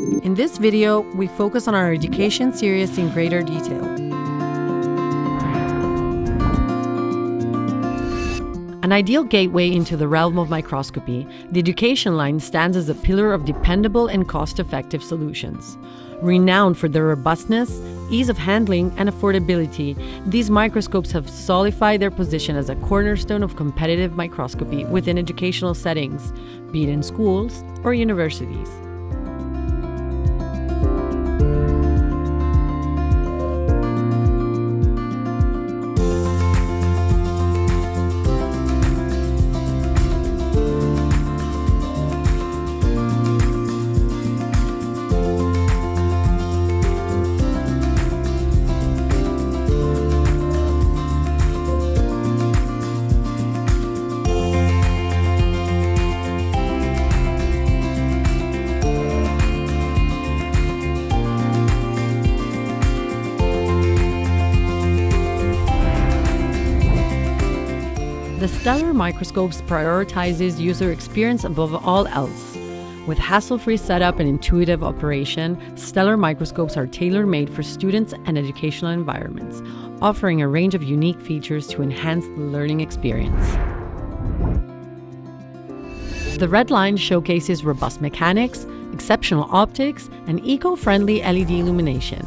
In this video, we focus on our education series in greater detail. An ideal gateway into the realm of microscopy, the education line stands as a pillar of dependable and cost-effective solutions. Renowned for their robustness, ease of handling, and affordability, these microscopes have solidified their position as a cornerstone of competitive microscopy within educational settings, be it in schools or universities. The Stellar Microscopes prioritizes user experience above all else. With hassle-free setup and intuitive operation, Stellar Microscopes are tailor-made for students and educational environments, offering a range of unique features to enhance the learning experience. The red line showcases robust mechanics, exceptional optics, and eco-friendly LED illumination.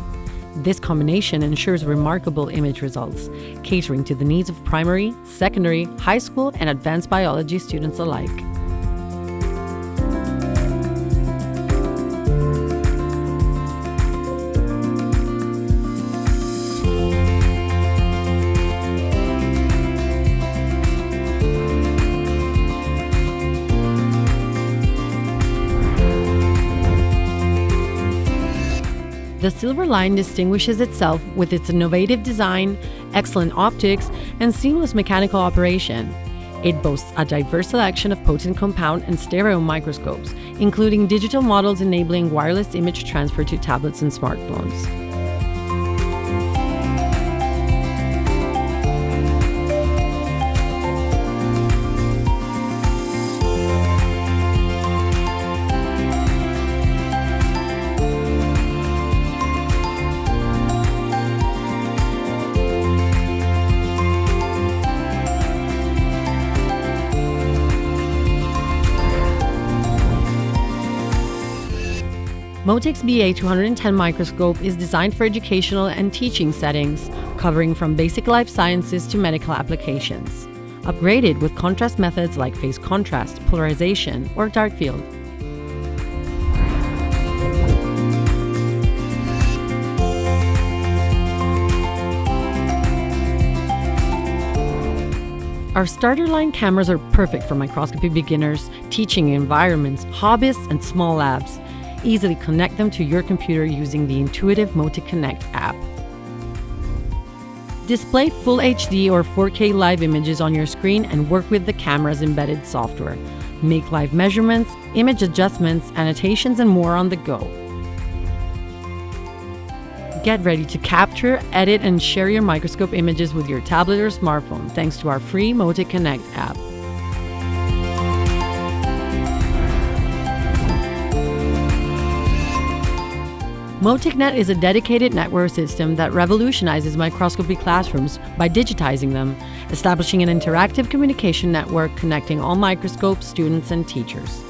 This combination ensures remarkable image results, catering to the needs of primary, secondary, high school, and advanced biology students alike. The silver line distinguishes itself with its innovative design, excellent optics, and seamless mechanical operation. It boasts a diverse selection of potent compound and stereo microscopes, including digital models enabling wireless image transfer to tablets and smartphones. Motic's BA210 microscope is designed for educational and teaching settings, covering from basic life sciences to medical applications. Upgraded with contrast methods like phase contrast, polarization, or dark field. Our starter line cameras are perfect for microscopy beginners, teaching environments, hobbyists, and small labs. Easily connect them to your computer using the intuitive MoticNet app. Display full HD or 4K live images on your screen and work with the camera's embedded software. Make live measurements, image adjustments, annotations, and more on the go. Get ready to capture, edit, and share your microscope images with your tablet or smartphone thanks to our free MoticNet app. MoticNet is a dedicated network system that revolutionizes microscopy classrooms by digitizing them, establishing an interactive communication network connecting all microscope students and teachers.